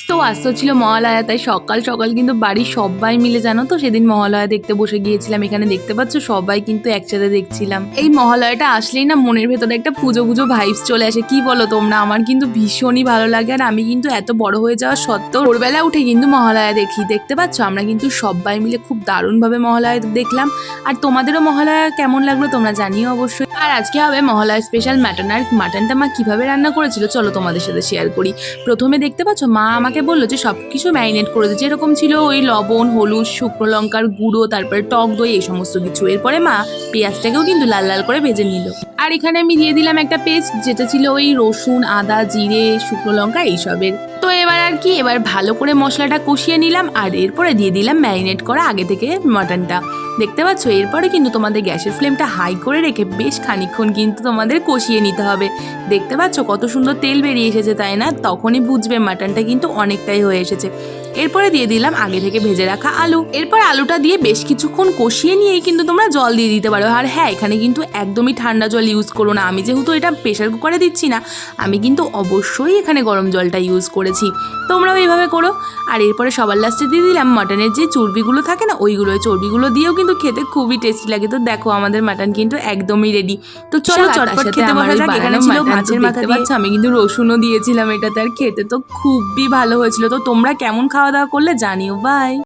তো আসতে ছিল মহালয়া, তাই সকাল সকাল কিন্তু বাড়ির সবাই মিলে জানো তো সেদিন মহালয়া দেখতে বসে গিয়েছিলাম। এখানে দেখতে পাচ্ছ সবাই কিন্তু একসাথে দেখছিলাম। এই মহালয়াটা আসলেই না মনের ভেতরে একটা পুজো পুজো ভাইবস চলে আসে, কি বলো তোমরা? আমার কিন্তু ভীষণই ভালো লাগে। আর আমি কিন্তু এত বড় হয়ে যাওয়া সত্ত্বেও ভোরবেলা উঠে কিন্তু মহালয়া দেখি। দেখতে পাচ্ছ আমরা কিন্তু সবাই মিলে খুব দারুণভাবে মহালয়া দেখলাম। আর তোমাদেরও মহালয়া কেমন লাগলো তোমরা জানিও অবশ্যই। আর আজকে হবে মহালয়া স্পেশাল মাটন। আর মাটনটা মা কিভাবে রান্না করেছিল চলো তোমাদের সাথে শেয়ার করি। প্রথমে দেখতে পাচ্ছ মা আমাকে বললো যে সবকিছু ম্যারিনেট করে দিচ্ছে, যেরকম ছিল ওই লবণ, হলুদ, শুকনো লঙ্কার গুঁড়ো, তারপরে টক দই, এই সমস্ত কিছু। এরপরে মা পেঁয়াজটাকেও কিন্তু লাল লাল করে ভেজে নিল। আর এখানে আমি দিয়ে দিলাম একটা পেস্ট, যেটা ছিল ওই রসুন, আদা, জিরে, শুকনো লঙ্কা এইসবের। তো এবার আর কি, এবার ভালো করে মশলাটা কষিয়ে নিলাম। আর এরপরে দিয়ে দিলাম ম্যারিনেট করা আগে থেকে মাটনটা। দেখতে পাচ্ছ এরপরে কিন্তু তোমাদের গ্যাসের ফ্লেমটা হাই করে রেখে বেশ খানিকক্ষণ কিন্তু তোমাদের কষিয়ে নিতে হবে। দেখতে পাচ্ছ কত সুন্দর তেল বেরিয়ে এসেছে, তাই না? তখনই বুঝবে মাটনটা কিন্তু অনেকটাই হয়ে এসেছে। এরপরে দিয়ে দিলাম আগে থেকে ভেজে রাখা আলু। এরপর আলুটা দিয়ে বেশ কিছুক্ষণ কষিয়ে নিয়েই কিন্তু তোমরা জল দিয়ে দিতে পারো। আর হ্যাঁ, এখানে কিন্তু একদমই ঠান্ডা জল ইউজ করো না। আমি যেহেতু এটা প্রেশার কুকারে দিচ্ছি না, আমি কিন্তু অবশ্যই এখানে গরম জলটা ইউজ করেছি। তোমরাও এইভাবে করো। আর এরপরে সবার লাস্টে দিয়ে দিলাম মাটনের যে চর্বিগুলো থাকে না, ওইগুলো। ওই চর্বিগুলো দিয়েও কিন্তু খেতে খুবই টেস্টি লাগে। তো দেখো আমাদের মাটন কিন্তু একদমই রেডি। তো চলো চটপট খেতে বসা যাক। এখানে ছিল মাছের মাথা দিয়ে, আমি কিন্তু রসুনও দিয়েছিলাম এটাতে। আর খেতে তো খুবই ভালো হয়েছিল। তো তোমরা কেমন খাওয়া দাওয়া করলে জানিও। বাই।